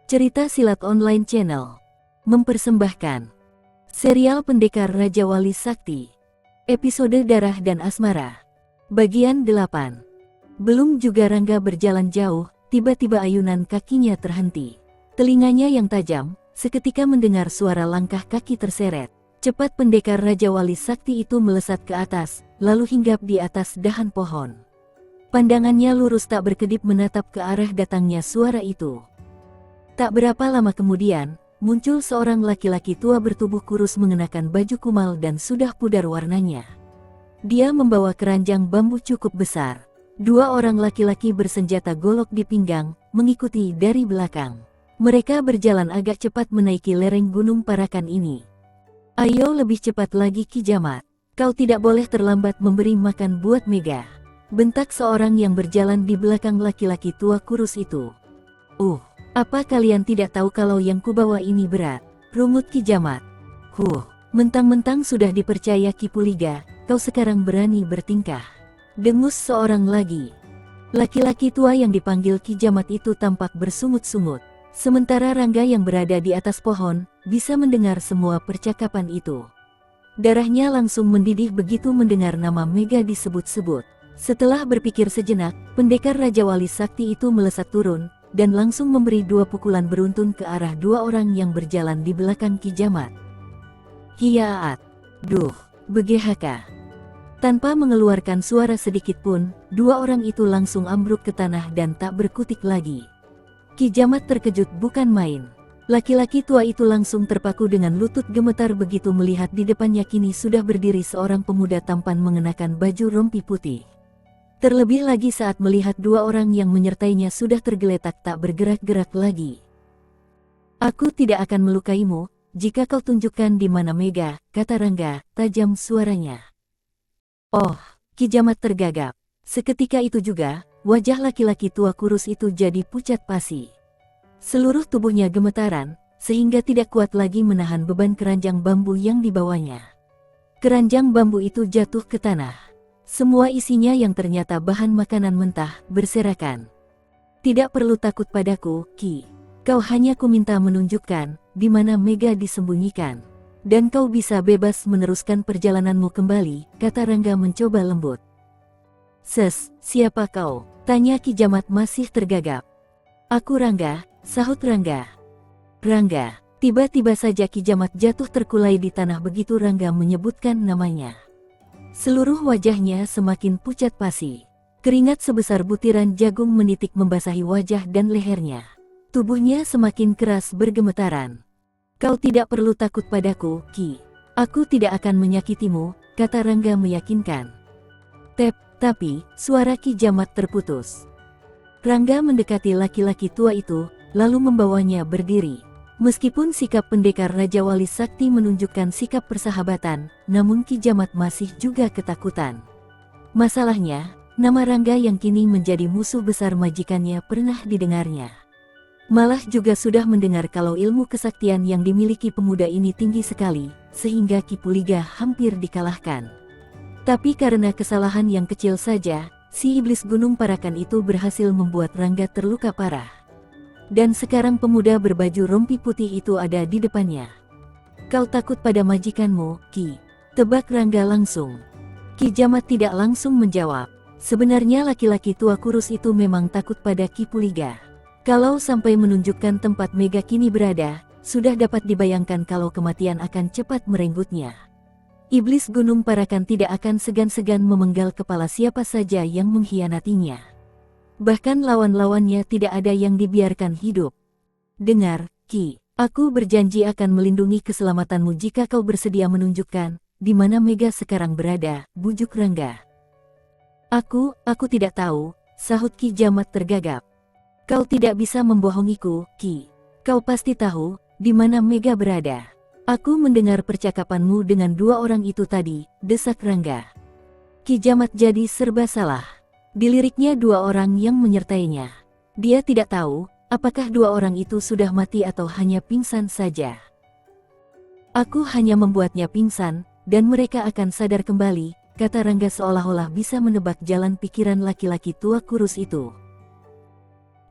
Cerita Silat Online Channel mempersembahkan serial Pendekar Raja Wali Sakti, episode Darah dan Asmara, bagian 8. Belum juga Rangga berjalan jauh, tiba-tiba ayunan kakinya terhenti. Telinganya yang tajam, seketika mendengar suara langkah kaki terseret. Cepat Pendekar Raja Wali Sakti itu melesat ke atas, lalu hinggap di atas dahan pohon. Pandangannya lurus tak berkedip menatap ke arah datangnya suara itu. Tak berapa lama kemudian, muncul seorang laki-laki tua bertubuh kurus mengenakan baju kumal dan sudah pudar warnanya. Dia membawa keranjang bambu cukup besar. Dua orang laki-laki bersenjata golok di pinggang, mengikuti dari belakang. Mereka berjalan agak cepat menaiki lereng Gunung Parakan ini. Ayo lebih cepat lagi Ki Jamat. Kau tidak boleh terlambat memberi makan buat Mega. Bentak seorang yang berjalan di belakang laki-laki tua kurus itu. Apa kalian tidak tahu kalau yang kubawa ini berat? Rungut Ki Jamat. Mentang-mentang sudah dipercaya Ki Puliga, kau sekarang berani bertingkah. Dengus seorang lagi. Laki-laki tua yang dipanggil Ki Jamat itu tampak bersungut-sungut. Sementara Rangga yang berada di atas pohon, bisa mendengar semua percakapan itu. Darahnya langsung mendidih begitu mendengar nama Mega disebut-sebut. Setelah berpikir sejenak, Pendekar Raja Wali Sakti itu melesat turun, dan langsung memberi dua pukulan beruntun ke arah dua orang yang berjalan di belakang Ki Jamat. Hiaat. BGHK. Tanpa mengeluarkan suara sedikit pun, dua orang itu langsung ambruk ke tanah dan tak berkutik lagi. Ki Jamat terkejut bukan main. Laki-laki tua itu langsung terpaku dengan lutut gemetar begitu melihat di depannya kini sudah berdiri seorang pemuda tampan mengenakan baju rompi putih. Terlebih lagi saat melihat dua orang yang menyertainya sudah tergeletak tak bergerak-gerak lagi. Aku tidak akan melukaimu, jika kau tunjukkan di mana Mega, kata Rangga, tajam suaranya. Ki Jamat tergagap. Seketika itu juga, wajah laki-laki tua kurus itu jadi pucat pasi. Seluruh tubuhnya gemetaran, sehingga tidak kuat lagi menahan beban keranjang bambu yang dibawanya. Keranjang bambu itu jatuh ke tanah. Semua isinya yang ternyata bahan makanan mentah, berserakan. Tidak perlu takut padaku, Ki. Kau hanya kuminta menunjukkan, di mana Mega disembunyikan. Dan kau bisa bebas meneruskan perjalananmu kembali, kata Rangga mencoba lembut. Siapa kau? Tanya Ki Jamat masih tergagap. Aku Rangga, sahut Rangga. Rangga, tiba-tiba saja Ki Jamat jatuh terkulai di tanah begitu Rangga menyebutkan namanya. Seluruh wajahnya semakin pucat pasi. Keringat sebesar butiran jagung menitik membasahi wajah dan lehernya. Tubuhnya semakin keras bergemetaran. Kau tidak perlu takut padaku, Ki. Aku tidak akan menyakitimu, kata Rangga meyakinkan. Tapi, suara Ki Jamat terputus. Rangga mendekati laki-laki tua itu, lalu membawanya berdiri. Meskipun sikap Pendekar Raja Wali Sakti menunjukkan sikap persahabatan, namun Ki Jamat masih juga ketakutan. Masalahnya, nama Rangga yang kini menjadi musuh besar majikannya pernah didengarnya. Malah juga sudah mendengar kalau ilmu kesaktian yang dimiliki pemuda ini tinggi sekali, sehingga Ki Puliga hampir dikalahkan. Tapi karena kesalahan yang kecil saja, si iblis Gunung Parakan itu berhasil membuat Rangga terluka parah. Dan sekarang pemuda berbaju rompi putih itu ada di depannya. Kau takut pada majikanmu, Ki? Tebak Rangga langsung. Ki Jamat tidak langsung menjawab. Sebenarnya laki-laki tua kurus itu memang takut pada Ki Puliga. Kalau sampai menunjukkan tempat Mega kini berada, sudah dapat dibayangkan kalau kematian akan cepat merenggutnya. Iblis Gunung Parakan tidak akan segan-segan memenggal kepala siapa saja yang mengkhianatinya. Bahkan lawan-lawannya tidak ada yang dibiarkan hidup. Dengar, Ki, aku berjanji akan melindungi keselamatanmu jika kau bersedia menunjukkan di mana Mega sekarang berada, bujuk Rangga. Aku tidak tahu, sahut Ki Jamat tergagap. Kau tidak bisa membohongiku, Ki. Kau pasti tahu di mana Mega berada. Aku mendengar percakapanmu dengan dua orang itu tadi, desak Rangga. Ki Jamat jadi serba salah. Diliriknya dua orang yang menyertainya. Dia tidak tahu, apakah dua orang itu sudah mati atau hanya pingsan saja. Aku hanya membuatnya pingsan, dan mereka akan sadar kembali, kata Rangga seolah-olah bisa menebak jalan pikiran laki-laki tua kurus itu.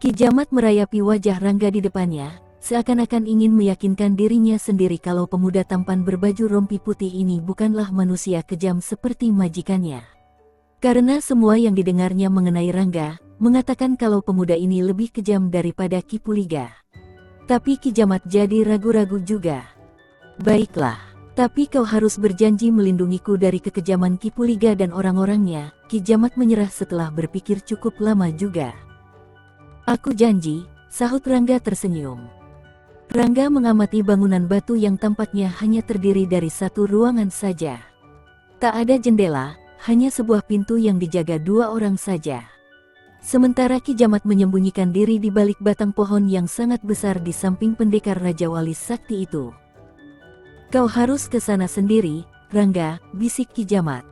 Ki Jamat merayapi wajah Rangga di depannya, seakan-akan ingin meyakinkan dirinya sendiri kalau pemuda tampan berbaju rompi putih ini bukanlah manusia kejam seperti majikannya. Karena semua yang didengarnya mengenai Rangga, mengatakan kalau pemuda ini lebih kejam daripada Ki Puliga. Tapi Ki Jamat jadi ragu-ragu juga. Baiklah, tapi kau harus berjanji melindungiku dari kekejaman Ki Puliga dan orang-orangnya. Ki Jamat menyerah setelah berpikir cukup lama juga. Aku janji, sahut Rangga tersenyum. Rangga mengamati bangunan batu yang tampaknya hanya terdiri dari satu ruangan saja. Tak ada jendela, hanya sebuah pintu yang dijaga dua orang saja. Sementara Ki Jamat menyembunyikan diri di balik batang pohon yang sangat besar di samping pendekar Raja Wali Sakti itu. Kau harus ke sana sendiri, Rangga, bisik Ki Jamat.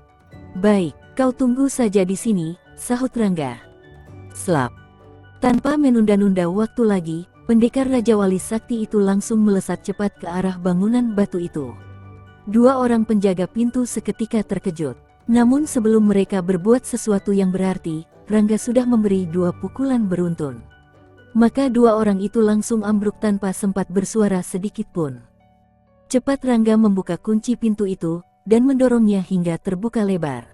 Baik, kau tunggu saja di sini, sahut Rangga. Slap. Tanpa menunda-nunda waktu lagi, pendekar Raja Wali Sakti itu langsung melesat cepat ke arah bangunan batu itu. Dua orang penjaga pintu seketika terkejut. Namun sebelum mereka berbuat sesuatu yang berarti, Rangga sudah memberi dua pukulan beruntun. Maka dua orang itu langsung ambruk tanpa sempat bersuara sedikit pun. Cepat Rangga membuka kunci pintu itu, dan mendorongnya hingga terbuka lebar.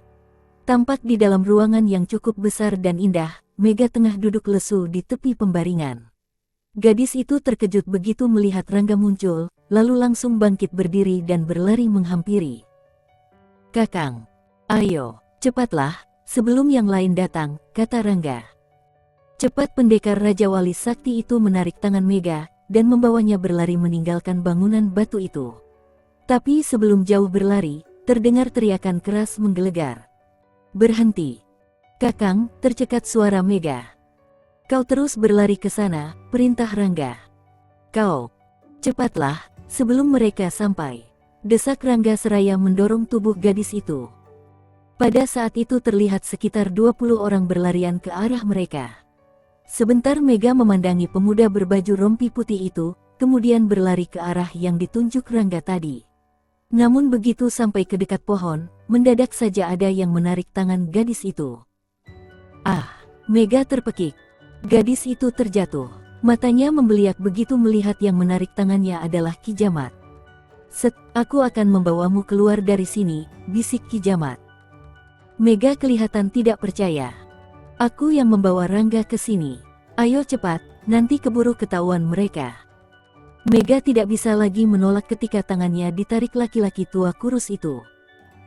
Tampak di dalam ruangan yang cukup besar dan indah, Mega tengah duduk lesu di tepi pembaringan. Gadis itu terkejut begitu melihat Rangga muncul, lalu langsung bangkit berdiri dan berlari menghampiri. Kakang, ayo, cepatlah, sebelum yang lain datang, kata Rangga. Cepat pendekar Raja Wali Sakti itu menarik tangan Mega, dan membawanya berlari meninggalkan bangunan batu itu. Tapi sebelum jauh berlari, terdengar teriakan keras menggelegar. Berhenti. Kakang, tercekat suara Mega. Kau terus berlari ke sana, perintah Rangga. Kau, cepatlah, sebelum mereka sampai. Desak Rangga seraya mendorong tubuh gadis itu. Pada saat itu terlihat sekitar 20 orang berlarian ke arah mereka. Sebentar Mega memandangi pemuda berbaju rompi putih itu, kemudian berlari ke arah yang ditunjuk Rangga tadi. Namun begitu sampai ke dekat pohon, mendadak saja ada yang menarik tangan gadis itu. Ah, Mega terpekik. Gadis itu terjatuh. Matanya membeliak begitu melihat yang menarik tangannya adalah Ki Jamat. Set, aku akan membawamu keluar dari sini, bisik Ki Jamat. Mega kelihatan tidak percaya. Aku yang membawa Rangga ke sini. Ayo cepat, nanti keburu ketahuan mereka. Mega tidak bisa lagi menolak ketika tangannya ditarik laki-laki tua kurus itu.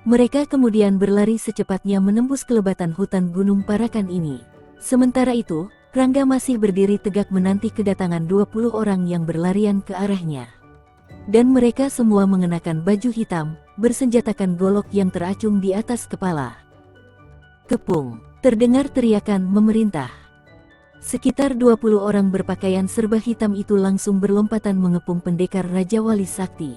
Mereka kemudian berlari secepatnya menembus kelebatan hutan Gunung Parakan ini. Sementara itu, Rangga masih berdiri tegak menanti kedatangan 20 orang yang berlarian ke arahnya. Dan mereka semua mengenakan baju hitam, bersenjatakan golok yang teracung di atas kepala. Kepung, terdengar teriakan memerintah. Sekitar 20 orang berpakaian serba hitam itu langsung berlompatan mengepung pendekar Raja Wali Sakti.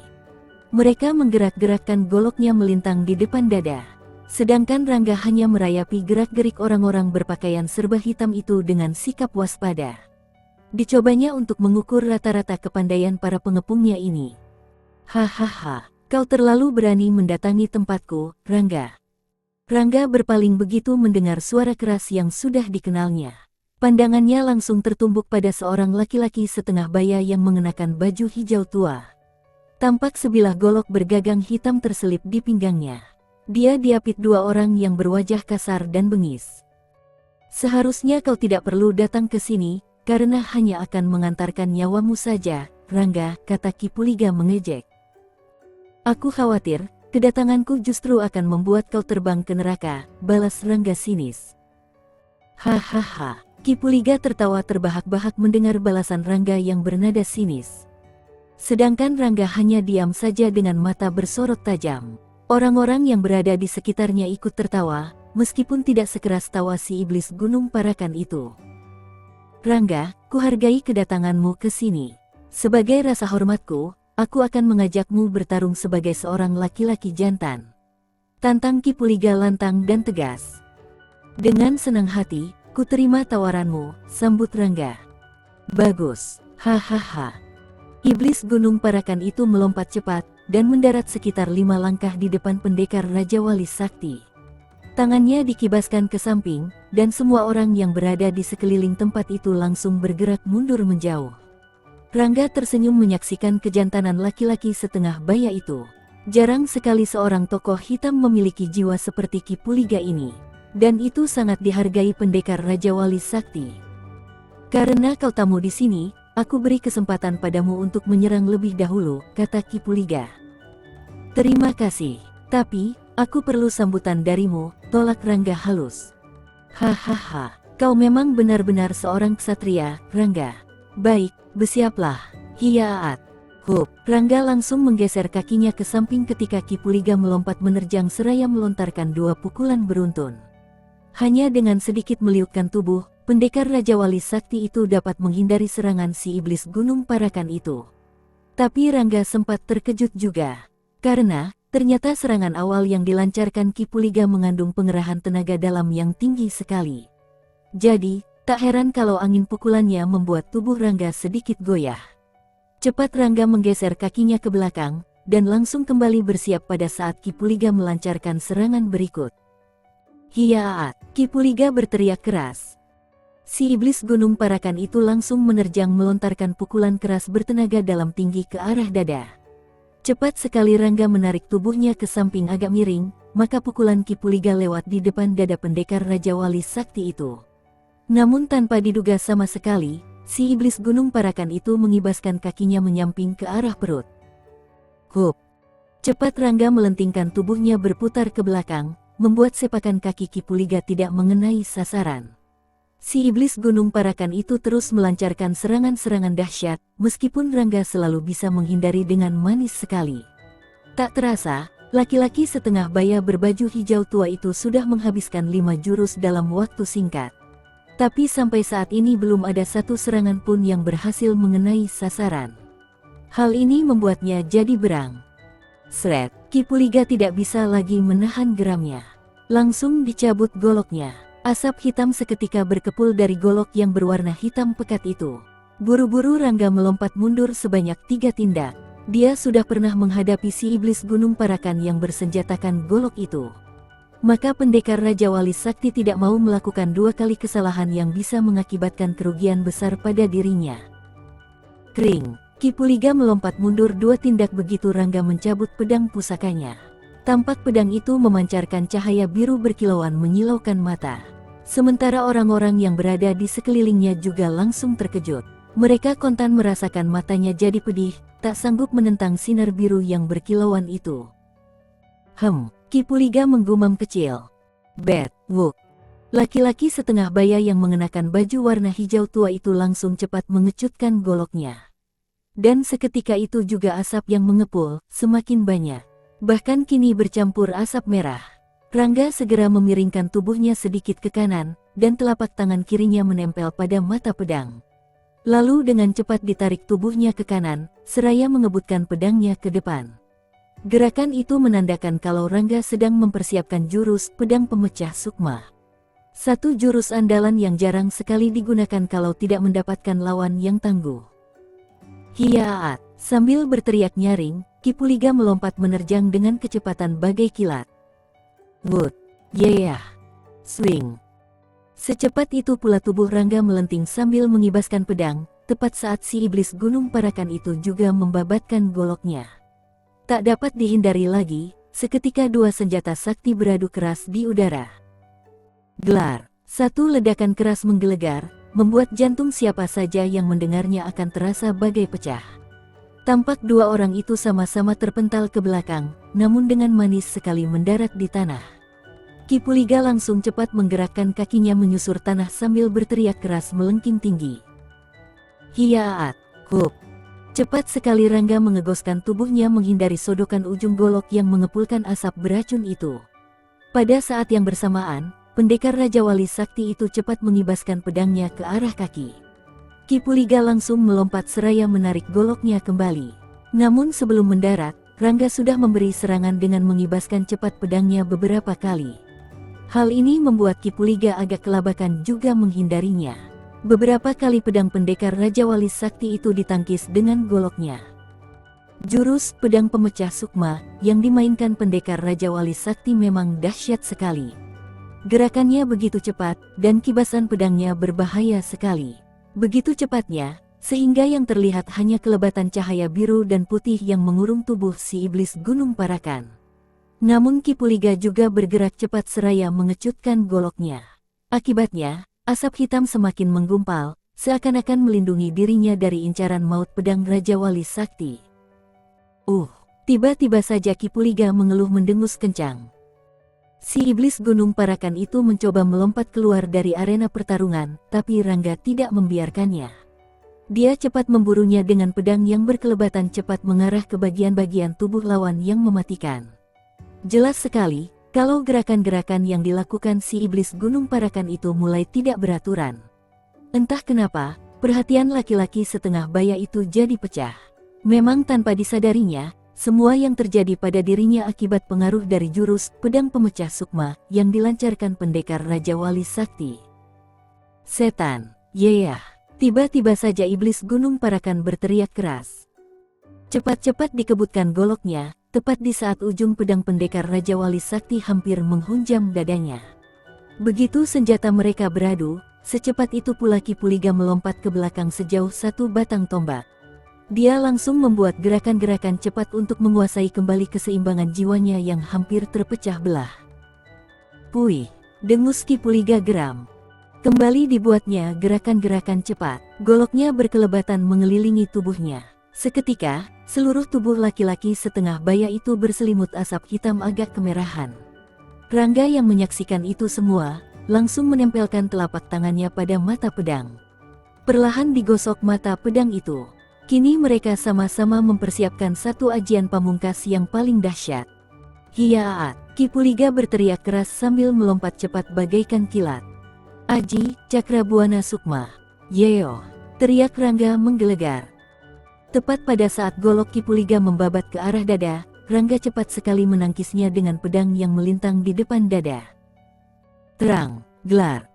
Mereka menggerak-gerakkan goloknya melintang di depan dada. Sedangkan Rangga hanya merayapi gerak-gerik orang-orang berpakaian serba hitam itu dengan sikap waspada. Dicobanya untuk mengukur rata-rata kepandaian para pengepungnya ini. Hahaha, kau terlalu berani mendatangi tempatku, Rangga. Rangga berpaling begitu mendengar suara keras yang sudah dikenalnya. Pandangannya langsung tertumbuk pada seorang laki-laki setengah baya yang mengenakan baju hijau tua. Tampak sebilah golok bergagang hitam terselip di pinggangnya. Dia diapit dua orang yang berwajah kasar dan bengis. Seharusnya kau tidak perlu datang ke sini, karena hanya akan mengantarkan nyawamu saja, Rangga, kata Ki Puliga mengejek. Aku khawatir, kedatanganku justru akan membuat kau terbang ke neraka, balas Rangga sinis. Hahaha, Ki Puliga tertawa terbahak-bahak mendengar balasan Rangga yang bernada sinis. Sedangkan Rangga hanya diam saja dengan mata bersorot tajam. Orang-orang yang berada di sekitarnya ikut tertawa, meskipun tidak sekeras tawa si iblis Gunung Parakan itu. Rangga, kuhargai kedatanganmu ke sini. Sebagai rasa hormatku, aku akan mengajakmu bertarung sebagai seorang laki-laki jantan. Tantang Ki Puliga lantang dan tegas. Dengan senang hati, ku terima tawaranmu, sambut Rangga. Bagus, hahaha. Iblis Gunung Parakan itu melompat cepat, dan mendarat sekitar 5 langkah di depan pendekar Raja Wali Sakti. Tangannya dikibaskan ke samping, dan semua orang yang berada di sekeliling tempat itu langsung bergerak mundur menjauh. Rangga tersenyum menyaksikan kejantanan laki-laki setengah baya itu. Jarang sekali seorang tokoh hitam memiliki jiwa seperti Ki Puliga ini. Dan itu sangat dihargai pendekar Raja Wali Sakti. Karena kau tamu di sini, aku beri kesempatan padamu untuk menyerang lebih dahulu, kata Ki Puliga. Terima kasih, tapi aku perlu sambutan darimu, tolak Rangga halus. Hahaha, kau memang benar-benar seorang ksatria, Rangga. Baik, bersiaplah. Hiyaat. Hup, Rangga langsung menggeser kakinya ke samping ketika Ki Puliga melompat menerjang seraya melontarkan 2 pukulan beruntun. Hanya dengan sedikit meliukkan tubuh, pendekar Raja Wali Sakti itu dapat menghindari serangan si iblis Gunung Parakan itu. Tapi Rangga sempat terkejut juga. Karena, ternyata serangan awal yang dilancarkan Ki Puliga mengandung pengerahan tenaga dalam yang tinggi sekali. Jadi, tak heran kalau angin pukulannya membuat tubuh Rangga sedikit goyah. Cepat Rangga menggeser kakinya ke belakang, dan langsung kembali bersiap pada saat Ki Puliga melancarkan serangan berikut. Hiyaat! Ki Puliga berteriak keras. Si iblis Gunung Parakan itu langsung menerjang melontarkan pukulan keras bertenaga dalam tinggi ke arah dada. Cepat sekali Rangga menarik tubuhnya ke samping agak miring, maka pukulan Ki Puliga lewat di depan dada pendekar Raja Wali Sakti itu. Namun tanpa diduga sama sekali, si iblis Gunung Parakan itu mengibaskan kakinya menyamping ke arah perut. Hup! Cepat Rangga melentingkan tubuhnya berputar ke belakang, membuat sepakan kaki Ki Puliga tidak mengenai sasaran. Si iblis Gunung Parakan itu terus melancarkan serangan-serangan dahsyat, meskipun Rangga selalu bisa menghindari dengan manis sekali. Tak terasa, laki-laki setengah baya berbaju hijau tua itu sudah menghabiskan 5 jurus dalam waktu singkat. Tapi sampai saat ini belum ada satu serangan pun yang berhasil mengenai sasaran. Hal ini membuatnya jadi berang. Sret, Ki Puliga tidak bisa lagi menahan geramnya. Langsung dicabut goloknya. Asap hitam seketika berkepul dari golok yang berwarna hitam pekat itu. Buru-buru Rangga melompat mundur sebanyak 3 tindak. Dia sudah pernah menghadapi si iblis Gunung Parakan yang bersenjatakan golok itu. Maka pendekar Raja Wali Sakti tidak mau melakukan 2 kali kesalahan yang bisa mengakibatkan kerugian besar pada dirinya. Kring, Ki Puliga melompat mundur 2 tindak begitu Rangga mencabut pedang pusakanya. Tampak pedang itu memancarkan cahaya biru berkilauan menyilaukan mata. Sementara orang-orang yang berada di sekelilingnya juga langsung terkejut. Mereka kontan merasakan matanya jadi pedih, tak sanggup menentang sinar biru yang berkilauan itu. Ki Puliga menggumam kecil. Bet, wuk. Laki-laki setengah baya yang mengenakan baju warna hijau tua itu langsung cepat mengecutkan goloknya. Dan seketika itu juga asap yang mengepul, semakin banyak. Bahkan kini bercampur asap merah. Rangga segera memiringkan tubuhnya sedikit ke kanan, dan telapak tangan kirinya menempel pada mata pedang. Lalu dengan cepat ditarik tubuhnya ke kanan, seraya mengebutkan pedangnya ke depan. Gerakan itu menandakan kalau Rangga sedang mempersiapkan jurus pedang pemecah sukma. Satu jurus andalan yang jarang sekali digunakan kalau tidak mendapatkan lawan yang tangguh. Hiyaat! Sambil berteriak nyaring, Ki Puliga melompat menerjang dengan kecepatan bagai kilat. Wood, yeah, swing. Secepat itu pula tubuh Rangga melenting sambil mengibaskan pedang, tepat saat si iblis Gunung Parakan itu juga membabatkan goloknya. Tak dapat dihindari lagi, seketika 2 senjata sakti beradu keras di udara. Glar, satu ledakan keras menggelegar, membuat jantung siapa saja yang mendengarnya akan terasa bagai pecah. Tampak 2 orang itu sama-sama terpental ke belakang, namun dengan manis sekali mendarat di tanah. Ki Puliga langsung cepat menggerakkan kakinya menyusur tanah sambil berteriak keras melengking tinggi. Hiyaat! Hup! Cepat sekali Rangga mengegoskan tubuhnya menghindari sodokan ujung golok yang mengepulkan asap beracun itu. Pada saat yang bersamaan, pendekar Raja Wali Sakti itu cepat mengibaskan pedangnya ke arah kaki. Ki Puliga langsung melompat seraya menarik goloknya kembali. Namun sebelum mendarat, Rangga sudah memberi serangan dengan mengibaskan cepat pedangnya beberapa kali. Hal ini membuat Ki Puliga agak kelabakan juga menghindarinya. Beberapa kali pedang pendekar Raja Wali Sakti itu ditangkis dengan goloknya. Jurus pedang pemecah sukma yang dimainkan pendekar Raja Wali Sakti memang dahsyat sekali. Gerakannya begitu cepat dan kibasan pedangnya berbahaya sekali. Begitu cepatnya, sehingga yang terlihat hanya kelebatan cahaya biru dan putih yang mengurung tubuh si iblis Gunung Parakan. Namun Kipuliga juga bergerak cepat seraya mengecutkan goloknya. Akibatnya, asap hitam semakin menggumpal, seakan-akan melindungi dirinya dari incaran maut pedang Raja Wali Sakti. Tiba-tiba saja Kipuliga mengeluh mendengus kencang. Si iblis Gunung Parakan itu mencoba melompat keluar dari arena pertarungan, tapi Rangga tidak membiarkannya. Dia cepat memburunya dengan pedang yang berkelebatan cepat mengarah ke bagian-bagian tubuh lawan yang mematikan. Jelas sekali, kalau gerakan-gerakan yang dilakukan si iblis Gunung Parakan itu mulai tidak beraturan. Entah kenapa, perhatian laki-laki setengah baya itu jadi pecah. Memang tanpa disadarinya, semua yang terjadi pada dirinya akibat pengaruh dari jurus pedang pemecah sukma yang dilancarkan pendekar Raja Wali Sakti. Setan, yeah! Tiba-tiba saja iblis Gunung Parakan berteriak keras. Cepat-cepat dikebutkan goloknya, tepat di saat ujung pedang pendekar Raja Wali Sakti hampir menghunjam dadanya. Begitu senjata mereka beradu, secepat itu pula Kipuliga melompat ke belakang sejauh 1 batang tombak. Dia langsung membuat gerakan-gerakan cepat untuk menguasai kembali keseimbangan jiwanya yang hampir terpecah belah. Puih, dengus Kipuliga geram. Kembali dibuatnya gerakan-gerakan cepat. Goloknya berkelebatan mengelilingi tubuhnya. Seketika, seluruh tubuh laki-laki setengah baya itu berselimut asap hitam agak kemerahan. Rangga yang menyaksikan itu semua, langsung menempelkan telapak tangannya pada mata pedang. Perlahan digosok mata pedang itu. Kini mereka sama-sama mempersiapkan satu ajian pamungkas yang paling dahsyat. Hiyaat! Kipuliga berteriak keras sambil melompat cepat bagaikan kilat. Aji, Cakrabuana Sukma. Yeo! Teriak Rangga menggelegar. Tepat pada saat golok Kipuliga membabat ke arah dada, Rangga cepat sekali menangkisnya dengan pedang yang melintang di depan dada. Terang, gelar.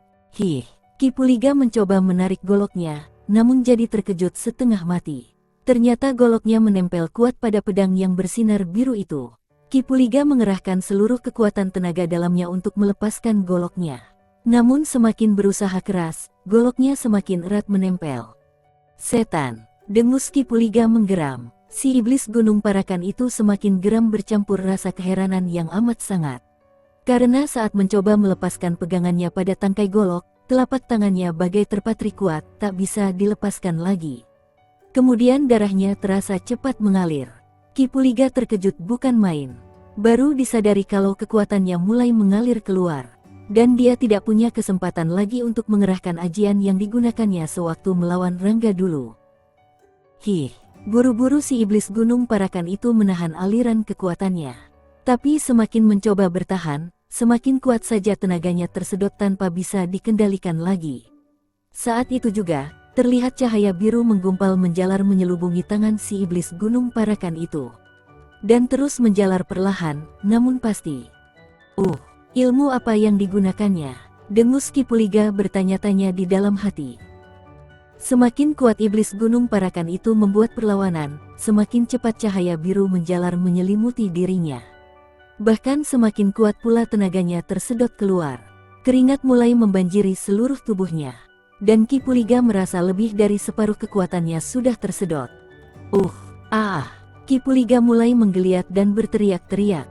Kipuliga mencoba menarik goloknya, namun jadi terkejut setengah mati. Ternyata goloknya menempel kuat pada pedang yang bersinar biru itu. Kipuliga mengerahkan seluruh kekuatan tenaga dalamnya untuk melepaskan goloknya. Namun semakin berusaha keras, goloknya semakin erat menempel. Setan! Dengus Kipuliga menggeram. Si iblis Gunung Parakan itu semakin geram bercampur rasa keheranan yang amat sangat. Karena saat mencoba melepaskan pegangannya pada tangkai golok, telapak tangannya bagai terpatri kuat, tak bisa dilepaskan lagi. Kemudian darahnya terasa cepat mengalir. Kipuliga terkejut bukan main. Baru disadari kalau kekuatannya mulai mengalir keluar. Dan dia tidak punya kesempatan lagi untuk mengerahkan ajian yang digunakannya sewaktu melawan Rangga dulu. Buru-buru si iblis Gunung Parakan itu menahan aliran kekuatannya. Tapi semakin mencoba bertahan, semakin kuat saja tenaganya tersedot tanpa bisa dikendalikan lagi. Saat itu juga, terlihat cahaya biru menggumpal menjalar menyelubungi tangan si iblis Gunung Parakan itu. Dan terus menjalar perlahan, namun pasti. Ilmu apa yang digunakannya? Dengus Kipuliga bertanya-tanya di dalam hati. Semakin kuat iblis Gunung Parakan itu membuat perlawanan, semakin cepat cahaya biru menjalar menyelimuti dirinya. Bahkan semakin kuat pula tenaganya tersedot keluar. Keringat mulai membanjiri seluruh tubuhnya. Dan Kipuliga merasa lebih dari separuh kekuatannya sudah tersedot. Kipuliga mulai menggeliat dan berteriak-teriak.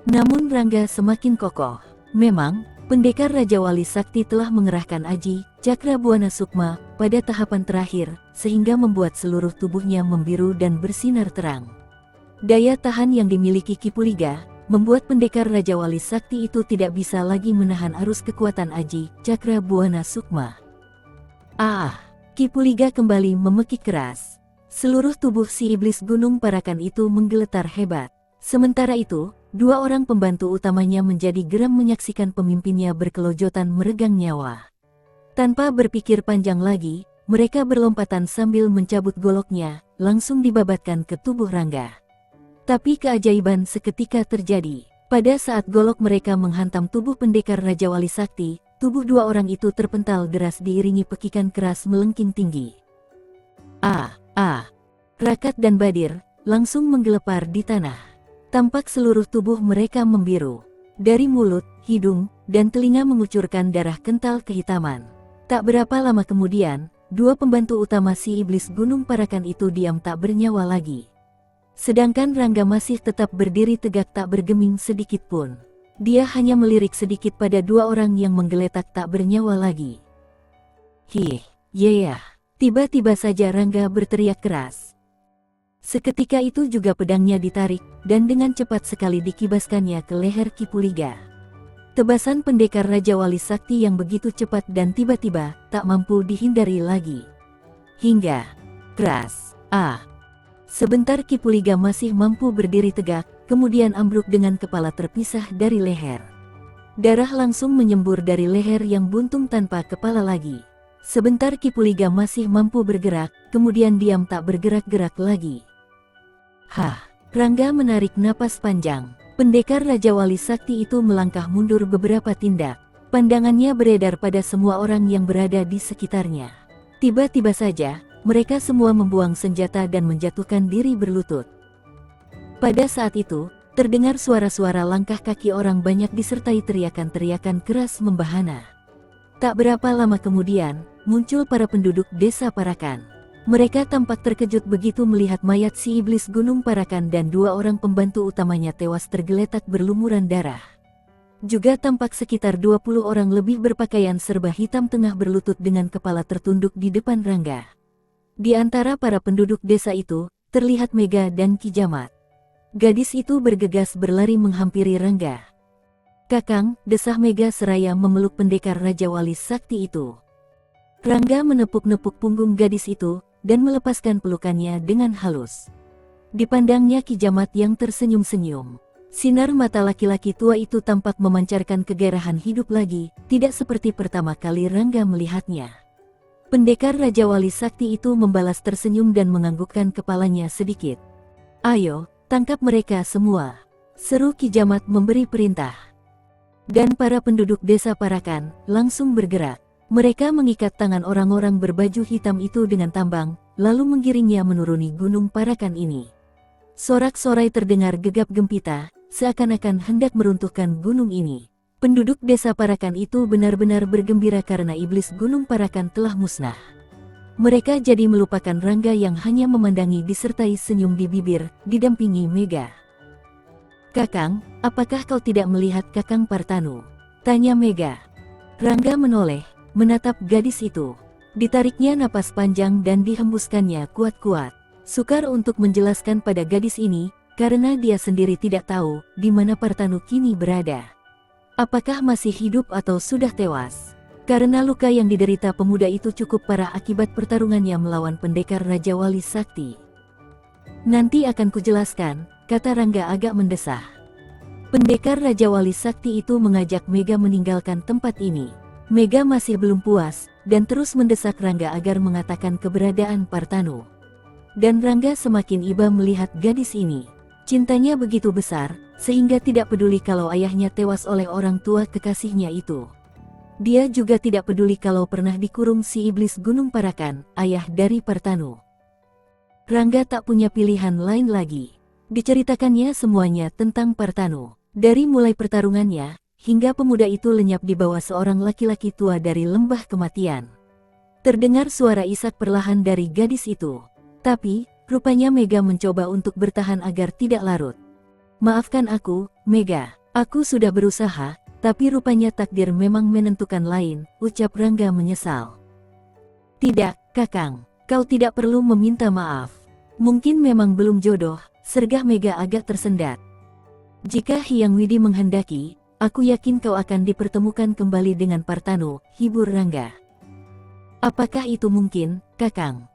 Namun Rangga semakin kokoh. Memang, pendekar Raja Wali Sakti telah mengerahkan Aji, Cakrabuana Sukma, pada tahapan terakhir, sehingga membuat seluruh tubuhnya membiru dan bersinar terang. Daya tahan yang dimiliki Kipuliga, membuat pendekar Raja Wali Sakti itu tidak bisa lagi menahan arus kekuatan Aji, Cakrabuana Sukma. Kipuliga kembali memekik keras. Seluruh tubuh si iblis Gunung Parakan itu menggeletar hebat. Sementara itu, 2 orang pembantu utamanya menjadi geram menyaksikan pemimpinnya berkelojotan meregang nyawa. Tanpa berpikir panjang lagi, mereka berlompatan sambil mencabut goloknya, langsung dibabatkan ke tubuh Rangga. Tapi keajaiban seketika terjadi. Pada saat golok mereka menghantam tubuh pendekar Raja Wali Sakti, tubuh 2 orang itu terpental deras diiringi pekikan keras melengking tinggi. Rakat dan Badir langsung menggelepar di tanah. Tampak seluruh tubuh mereka membiru. Dari mulut, hidung, dan telinga mengucurkan darah kental kehitaman. Tak berapa lama kemudian, dua pembantu utama si iblis Gunung Parakan itu diam tak bernyawa lagi. Sedangkan Rangga masih tetap berdiri tegak tak bergeming sedikit pun. Dia hanya melirik sedikit pada dua orang yang menggeletak tak bernyawa lagi. Hih, yeah. Tiba-tiba saja Rangga berteriak keras. Seketika itu juga pedangnya ditarik, dan dengan cepat sekali dikibaskannya ke leher Kipuliga. Tebasan pendekar Raja Wali Sakti yang begitu cepat dan tiba-tiba, tak mampu dihindari lagi. Hingga keras. Sebentar Kipuliga masih mampu berdiri tegak, kemudian ambruk dengan kepala terpisah dari leher. Darah langsung menyembur dari leher yang buntung tanpa kepala lagi. Sebentar Kipuliga masih mampu bergerak, kemudian diam tak bergerak-gerak lagi. Rangga menarik napas panjang. Pendekar Raja Wali Sakti itu melangkah mundur beberapa tindak. Pandangannya beredar pada semua orang yang berada di sekitarnya. Tiba-tiba saja, mereka semua membuang senjata dan menjatuhkan diri berlutut. Pada saat itu, terdengar suara-suara langkah kaki orang banyak disertai teriakan-teriakan keras membahana. Tak berapa lama kemudian, muncul para penduduk desa Parakan. Mereka tampak terkejut begitu melihat mayat si iblis Gunung Parakan dan dua orang pembantu utamanya tewas tergeletak berlumuran darah. Juga tampak sekitar 20 orang lebih berpakaian serba hitam tengah berlutut dengan kepala tertunduk di depan Rangga. Di antara para penduduk desa itu, terlihat Mega dan Ki Jamat. Gadis itu bergegas berlari menghampiri Rangga. "Kakang," desah Mega seraya memeluk pendekar Raja Wali Sakti itu. Rangga menepuk-nepuk punggung gadis itu, dan melepaskan pelukannya dengan halus. Dipandangnya Ki Jamat yang tersenyum-senyum. Sinar mata laki-laki tua itu tampak memancarkan kegairahan hidup lagi, tidak seperti pertama kali Rangga melihatnya. Pendekar Raja Wali Sakti itu membalas tersenyum dan menganggukkan kepalanya sedikit. "Ayo, tangkap mereka semua," seru Ki Jamat memberi perintah. Dan para penduduk desa Parakan langsung bergerak. Mereka mengikat tangan orang-orang berbaju hitam itu dengan tambang, lalu menggiringnya menuruni Gunung Parakan ini. Sorak-sorai terdengar gegap gempita, seakan-akan hendak meruntuhkan gunung ini. Penduduk desa Parakan itu benar-benar bergembira karena iblis Gunung Parakan telah musnah. Mereka jadi melupakan Rangga yang hanya memandangi disertai senyum di bibir, didampingi Mega. "Kakang, apakah kau tidak melihat Kakang Partanu?" tanya Mega. Rangga menoleh, menatap gadis itu. Ditariknya napas panjang dan dihembuskannya kuat-kuat. Sukar untuk menjelaskan pada gadis ini, karena dia sendiri tidak tahu di mana Partanu kini berada. Apakah masih hidup atau sudah tewas? Karena luka yang diderita pemuda itu cukup parah akibat pertarungannya melawan pendekar Raja Wali Sakti. "Nanti akan kujelaskan," kata Rangga agak mendesah. Pendekar Raja Wali Sakti itu mengajak Mega meninggalkan tempat ini. Mega masih belum puas, dan terus mendesak Rangga agar mengatakan keberadaan Partanu. Dan Rangga semakin iba melihat gadis ini. Cintanya begitu besar, sehingga tidak peduli kalau ayahnya tewas oleh orang tua kekasihnya itu. Dia juga tidak peduli kalau pernah dikurung si iblis Gunung Parakan, ayah dari Partanu. Rangga tak punya pilihan lain lagi. Diceritakannya semuanya tentang Partanu. Dari mulai pertarungannya, hingga pemuda itu lenyap di bawah seorang laki-laki tua dari lembah kematian. Terdengar suara isak perlahan dari gadis itu. Tapi, rupanya Mega mencoba untuk bertahan agar tidak larut. "Maafkan aku, Mega. Aku sudah berusaha, tapi rupanya takdir memang menentukan lain," ucap Rangga menyesal. "Tidak, Kakang. Kau tidak perlu meminta maaf. Mungkin memang belum jodoh," sergah Mega agak tersendat. "Jika Hyang Widi menghendaki, aku yakin kau akan dipertemukan kembali dengan Partanu," hibur Rangga. "Apakah itu mungkin, Kakang?"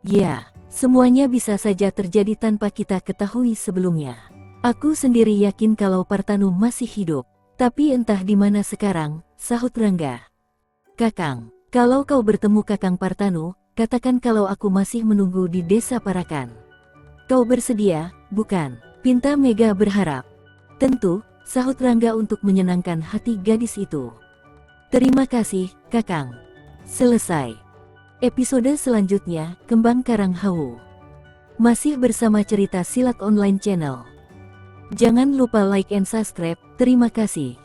"Ya, semuanya bisa saja terjadi tanpa kita ketahui sebelumnya. Aku sendiri yakin kalau Partanu masih hidup, tapi entah di mana sekarang," sahut Rangga. "Kakang, kalau kau bertemu Kakang Partanu, katakan kalau aku masih menunggu di desa Parakan." "Kau bersedia, bukan?" pinta Mega berharap. "Tentu," sahut Rangga untuk menyenangkan hati gadis itu. "Terima kasih, Kakang." Selesai. Episode selanjutnya, Kembang Karang Hawu. Masih bersama cerita Silat Online Channel. Jangan lupa like and subscribe, terima kasih.